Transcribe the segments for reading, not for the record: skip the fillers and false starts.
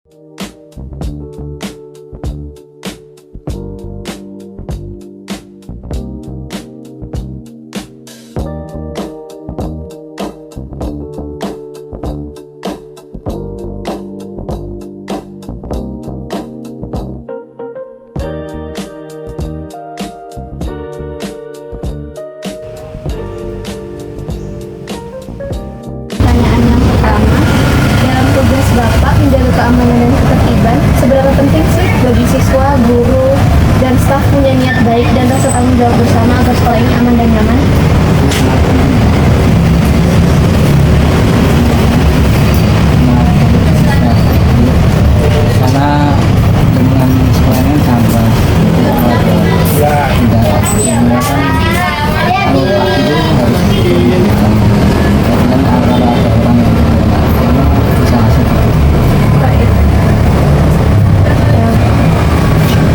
Pertanyaan yang pertama, dalam tugas Bapak menjaga keamanan dan ketertiban, seberapa penting sih bagi siswa, guru, dan staf punya niat baik dan rasa tanggung jawab bersama agar sekolah ini aman dan nyaman? Karena dengan sekolahnya tambah tidak sebenarnya kan kalau Pak itu harus ditunjukkan dan kalau ada orang yang bisa masuk.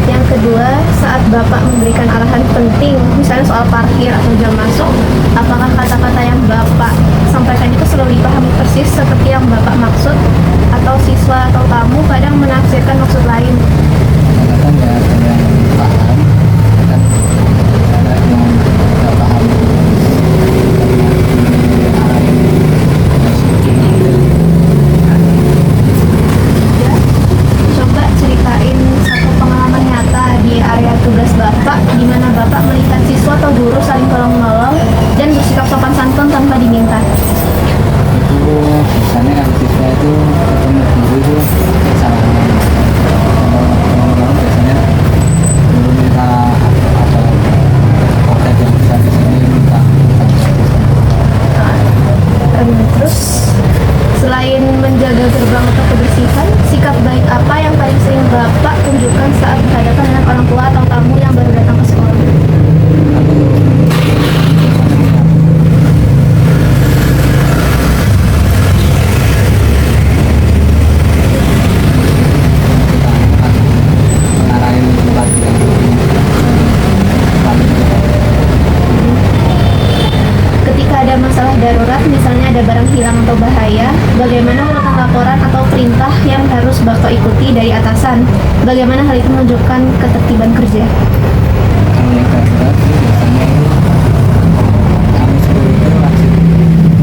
Yang kedua, saat Bapak memberikan arahan penting, misalnya soal parkir atau jam masuk, apakah kata-kata yang Bapak sampaikan itu selalu dipahami persis seperti yang Bapak maksud, atau siswa atau tamu kadang menafsirkan maksud lain? Kadang ya ada yang paham, kadang ada yang tidak paham. Coba ceritain satu pengalaman nyata di area tugas Bapak, di mana Bapak melihat siswa atau guru saling tolong-menolong dan bersikap sopan santun tanpa diminta. Itu biasanya kan siswa itu ketemu guru itu salaman. Kalau orang biasanya guru minta ada paket yang bisa di sini minta. Terus, selain menjaga gerbang atau kebersihan, sikap baik apa yang paling sering Bapak tunjukkan saat berhadapan dengan orang tua atau tamu yang baru datang ke sekolah? Mengarahin tempat yang Ketika ada masalah darurat, misalnya ada barang hilang atau bahaya, bagaimana melakukan laporan atau perintah yang harus Bapak ikuti dari atasan? Bagaimana hal itu menunjukkan ketertiban kerja? kalau yang darurat itu biasanya itu kami sekolah itu wajib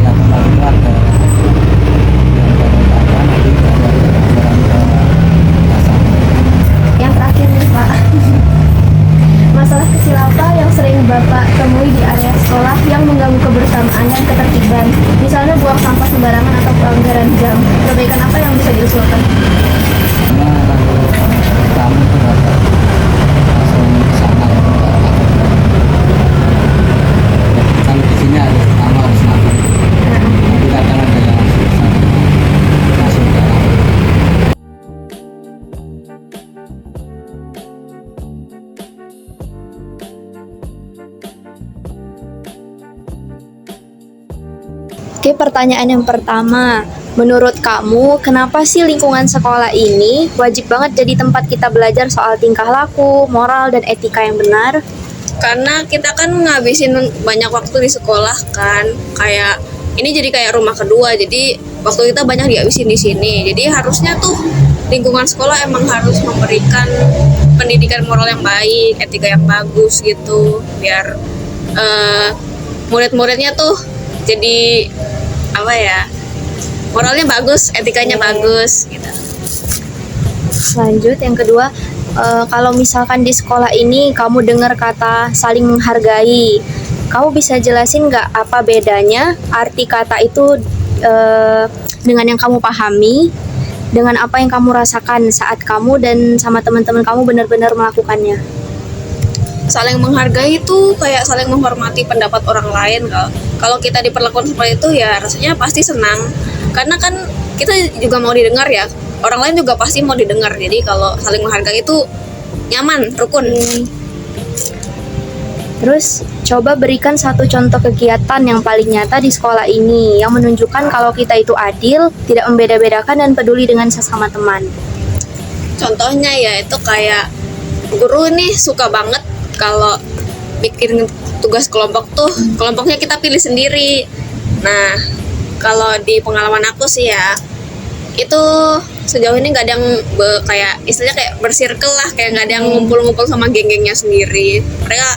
ya tempat itu ada yang darurat apa nanti ada laporan ke atasan. Yang terakhir nih Pak, masalah kecil apa yang sering Bapak temui di area sekolah yang mengganggu kebersamaan dan ketertiban? Misalnya buang sampah sembarangan atau pelanggaran jam. Perbaikan apa yang bisa diusulkan? Karena kalau tamu itu dapat langsung ke sana ya kan di sini harus tamu harus lapor tapi kadang ada yang langsung ke sana langsung ke lapor. Oke, pertanyaan yang pertama. Menurut kamu, kenapa sih lingkungan sekolah ini wajib banget jadi tempat kita belajar soal tingkah laku, moral, dan etika yang benar? Karena kita kan ngabisin banyak waktu di sekolah kan, kayak ini jadi kayak rumah kedua, jadi waktu kita banyak dihabisin di sini. Jadi harusnya tuh lingkungan sekolah emang harus memberikan pendidikan moral yang baik, etika yang bagus gitu, biar murid-muridnya tuh jadi apa ya, moralnya bagus, etikanya bagus gitu. Lanjut, yang kedua, kalau misalkan di sekolah ini kamu dengar kata saling menghargai, kamu bisa jelasin nggak apa bedanya arti kata itu dengan yang kamu pahami, dengan apa yang kamu rasakan saat kamu dan sama teman-teman kamu benar-benar melakukannya? Saling menghargai itu kayak saling menghormati pendapat orang lain. Kalau kita diperlakukan seperti itu ya rasanya pasti senang, karena kan kita juga mau didengar ya, orang lain juga pasti mau didengar. Jadi kalau saling menghargai itu nyaman, rukun. Terus coba berikan satu contoh kegiatan yang paling nyata di sekolah ini yang menunjukkan kalau kita itu adil, tidak membeda-bedakan, dan peduli dengan sesama teman. Contohnya ya itu kayak guru nih suka banget kalau bikin tugas kelompok tuh, kelompoknya kita pilih sendiri. Nah, kalau di pengalaman aku sih ya, itu sejauh ini nggak ada yang kayak istilahnya kayak bersirkel lah, kayak nggak ada yang ngumpul-ngumpul sama geng-gengnya sendiri. Mereka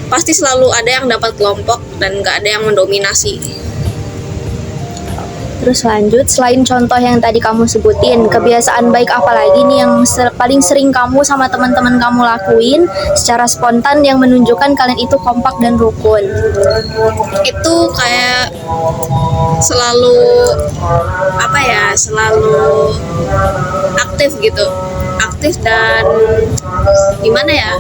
pasti selalu ada yang dapat kelompok dan nggak ada yang mendominasi. Terus lanjut, selain contoh yang tadi kamu sebutin, kebiasaan baik apa lagi nih yang paling sering kamu sama teman-teman kamu lakuin secara spontan yang menunjukkan kalian itu kompak dan rukun? Itu kayak selalu apa ya, selalu aktif gitu, aktif dan gimana ya,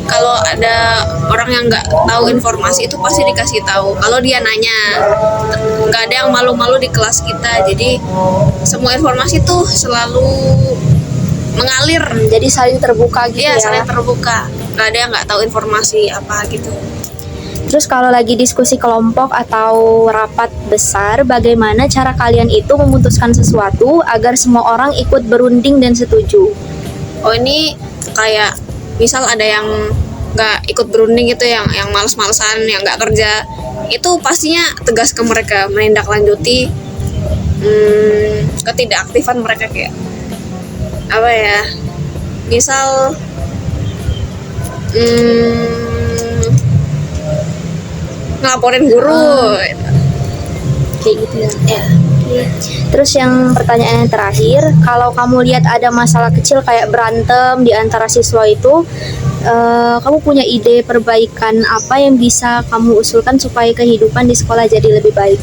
kalau ada orang yang nggak tahu informasi itu pasti dikasih tahu. Kalau dia nanya, nggak ada yang malu-malu di kelas kita, jadi semua informasi tuh selalu mengalir. Jadi saling terbuka gitu Iya, ya. saling terbuka, nggak ada yang nggak tahu informasi apa gitu. Terus kalau lagi diskusi kelompok atau rapat besar, bagaimana cara kalian itu memutuskan sesuatu agar semua orang ikut berunding dan setuju? Oh, ini kayak misal ada yang nggak ikut berunding gitu, yang males-malesan, yang nggak kerja, itu pastinya tegas ke mereka, menindaklanjuti ketidakaktifan mereka. Kayak apa ya, misal ngelaporin guru Kayak gitu ya. Terus yang pertanyaan yang terakhir, kalau kamu lihat ada masalah kecil kayak berantem di antara siswa itu, kamu punya ide perbaikan apa yang bisa kamu usulkan supaya kehidupan di sekolah jadi lebih baik?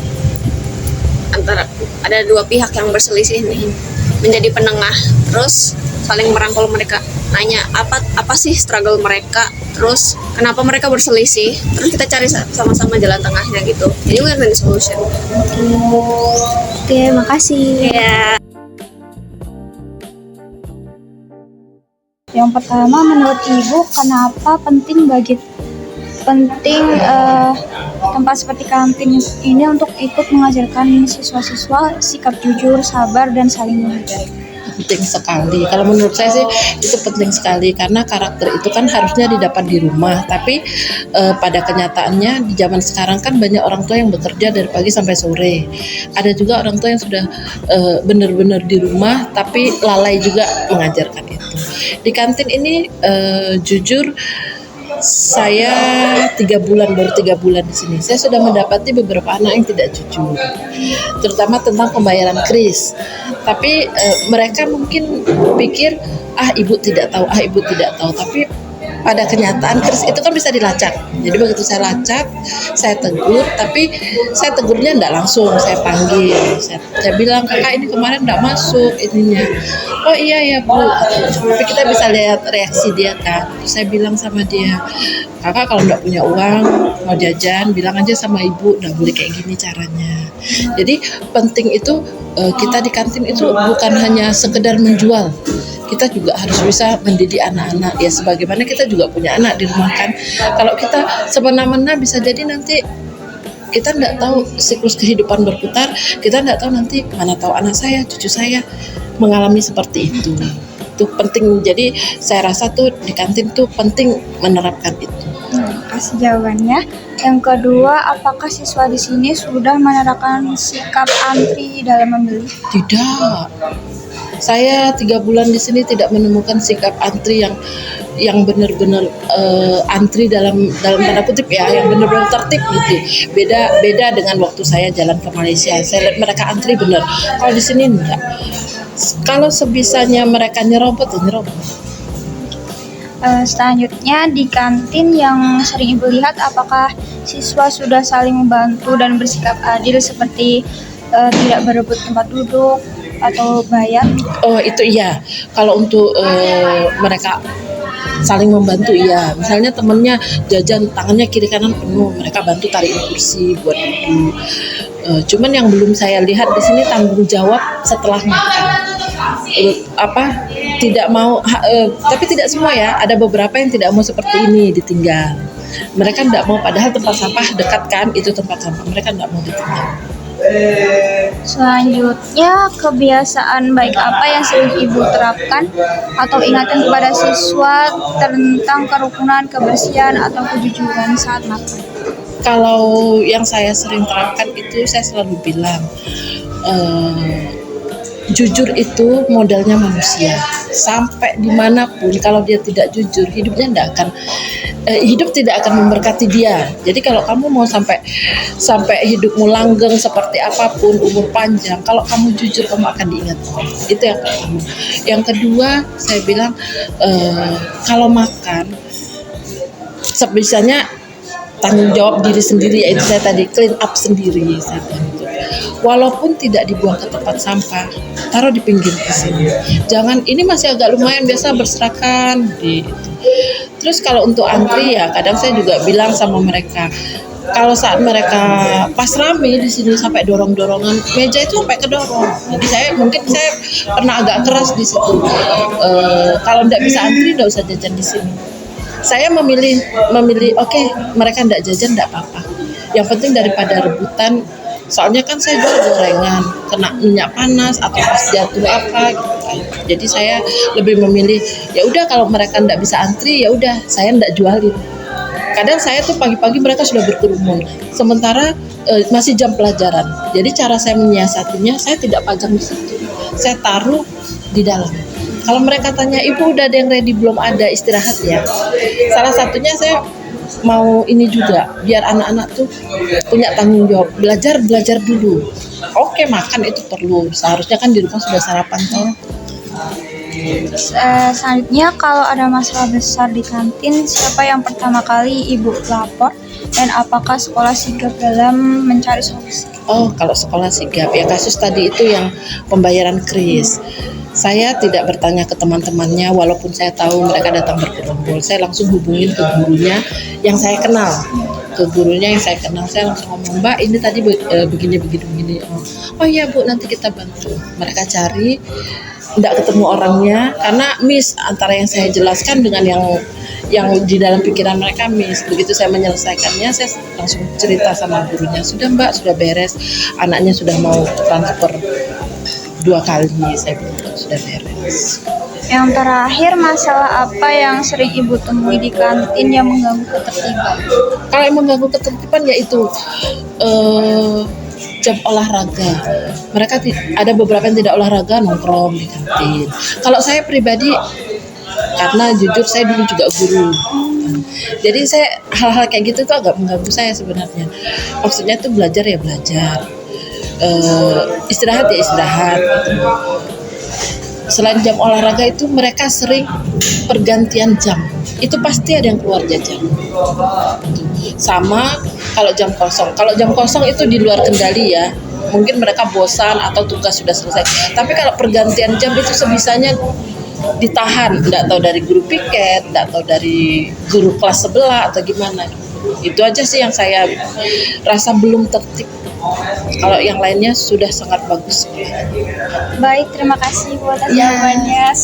antara ada dua pihak yang berselisih nih, menjadi penengah, terus saling merangkul mereka, nanya apa sih struggle mereka, terus kenapa mereka berselisih, terus kita cari sama-sama jalan tengahnya gitu. Jadi win-win solution. Oke, makasih. Ya. Yang pertama, menurut Ibu, kenapa penting tempat seperti kantin ini untuk ikut mengajarkan siswa-siswa sikap jujur, sabar, dan saling menghargai? Penting sekali. Kalau menurut saya sih itu penting sekali, karena karakter itu kan harusnya didapat di rumah, tapi pada kenyataannya di zaman sekarang kan banyak orang tua yang bekerja dari pagi sampai sore. Ada juga orang tua yang sudah benar-benar di rumah tapi lalai juga mengajarkan itu. Di kantin ini jujur saya baru 3 bulan di sini. Saya sudah mendapati beberapa anak yang tidak jujur, terutama tentang pembayaran kris. Tapi mereka mungkin pikir ibu tidak tahu, ibu tidak tahu. Tapi pada kenyataan kris itu kan bisa dilacak. Jadi begitu saya lacak, saya tegur. Tapi saya tegurnya tidak langsung, saya panggil. Saya bilang, kakak ini kemarin tidak masuk ininya. Oh iya ya bu. Tapi kita bisa lihat reaksi dia kan. Saya bilang sama dia, kakak kalau tidak punya uang mau jajan, bilang aja sama ibu, tidak boleh kayak gini caranya. Jadi penting itu kita di kantin itu bukan hanya sekedar menjual. Kita juga harus bisa mendidik anak-anak, ya sebagaimana kita juga punya anak di rumah kan. Kalau kita semena-mena bisa jadi nanti kita tidak tahu siklus kehidupan berputar, kita tidak tahu nanti mana tahu anak saya, cucu saya mengalami seperti itu. Itu penting. Jadi saya rasa tuh di kantin tuh penting menerapkan itu. Kasih jawabannya. Yang kedua, apakah siswa di sini sudah menerapkan sikap antri dalam membeli? Tidak. Saya 3 bulan di sini tidak menemukan sikap antri yang benar-benar antri dalam tanda kutip ya, yang benar-benar tertib gitu. Beda dengan waktu saya jalan ke Malaysia. Saya lihat mereka antri benar. Kalau di sini enggak. Kalau sebisanya mereka nyerobot. Selanjutnya, di kantin yang sering Ibu lihat, apakah siswa sudah saling membantu dan bersikap adil seperti tidak berebut tempat duduk atau bayar? Oh itu iya. Kalau untuk mereka saling membantu iya. Misalnya temennya jajan tangannya kiri kanan penuh, mereka bantu tarik kursi buat duduk. Cuman yang belum saya lihat di sini tanggung jawab setelah makan. Tidak mau, tapi tidak semua ya. Ada beberapa yang tidak mau seperti ini ditinggal. Mereka tidak mau, padahal tempat sampah dekat kan, itu tempat sampah. Mereka tidak mau ditinggal. Selanjutnya, kebiasaan baik apa yang sering Ibu terapkan atau ingatkan kepada siswa tentang kerukunan, kebersihan, atau kejujuran saat makan? Kalau yang saya sering terapkan itu saya selalu bilang, jujur itu modalnya manusia. Sampai dimanapun kalau dia tidak jujur, hidup tidak akan memberkati dia. Jadi kalau kamu mau sampai hidupmu langgeng seperti apapun, umur panjang, kalau kamu jujur kamu akan diingat. Itu yang pertama. Yang kedua saya bilang kalau makan sebisanya tanggung jawab diri sendiri, yaitu saya tadi clean up sendiri saya bilang gitu. Walaupun tidak dibuang ke tempat sampah, taruh di pinggir ke sini. Jangan, ini masih agak lumayan biasa berserakan gitu. Terus kalau untuk antri ya kadang saya juga bilang sama mereka, kalau saat mereka pas rame di sini sampai dorong-dorongan meja itu sampai kedorong. Jadi saya pernah agak keras di situ. Kalau tidak bisa antri tidak usah jajan di sini. Saya memilih oke, mereka tidak jajan tidak apa-apa. Yang penting daripada rebutan, soalnya kan saya jual gorengan, kena minyak panas atau pas jatuh apa gitu kan. Jadi saya lebih memilih ya udah kalau mereka tidak bisa antri ya udah saya tidak jualin. Kadang saya tuh pagi-pagi mereka sudah berkerumun, sementara masih jam pelajaran. Jadi cara saya menyiasatinya, saya tidak pajang di situ, saya taruh di dalam. Kalau mereka tanya, ibu udah ada yang ready belum? Ada, istirahat ya. Salah satunya saya mau ini juga, biar anak-anak tuh punya tanggung jawab, belajar dulu. Oke, makan itu perlu, seharusnya kan di rumah sudah sarapan toh. Selanjutnya, kalau ada masalah besar di kantin, siapa yang pertama kali ibu lapor dan apakah sekolah sigap dalam mencari solusi? Oh, kalau sekolah sigap ya, kasus tadi itu yang pembayaran kris. Saya tidak bertanya ke teman-temannya, walaupun saya tahu mereka datang bergerombol. Saya langsung hubungin ke gurunya yang saya kenal. Saya langsung ngomong, Mbak, ini tadi begini. Oh iya Bu, nanti kita bantu. Mereka cari, tidak ketemu orangnya, karena miss antara yang saya jelaskan dengan yang di dalam pikiran mereka miss. Begitu saya menyelesaikannya, saya langsung cerita sama gurunya, sudah Mbak, sudah beres, anaknya sudah mau transfer 2 kali, saya bilang sudah beres. Yang terakhir, masalah apa yang sering ibu temui di kantin yang mengganggu ketertiban? Kalau yang mengganggu ketertiban yaitu jam olahraga. Mereka ada beberapa yang tidak olahraga nongkrong di kantin. Kalau saya pribadi, karena jujur saya dulu juga guru, jadi saya hal-hal kayak gitu tuh agak mengganggu saya sebenarnya. Maksudnya tuh belajar ya belajar, istirahat ya istirahat gitu. Selain jam olahraga itu mereka sering pergantian jam, itu pasti ada yang keluar jajan. Sama kalau jam kosong itu di luar kendali ya, mungkin mereka bosan atau tugas sudah selesai. Tapi kalau pergantian jam itu sebisanya ditahan, tidak tahu dari guru piket, tidak tahu dari guru kelas sebelah atau gimana. Itu aja sih yang saya rasa belum tertib. Kalau yang lainnya sudah sangat bagus. Baik, terima kasih buat jawabannya.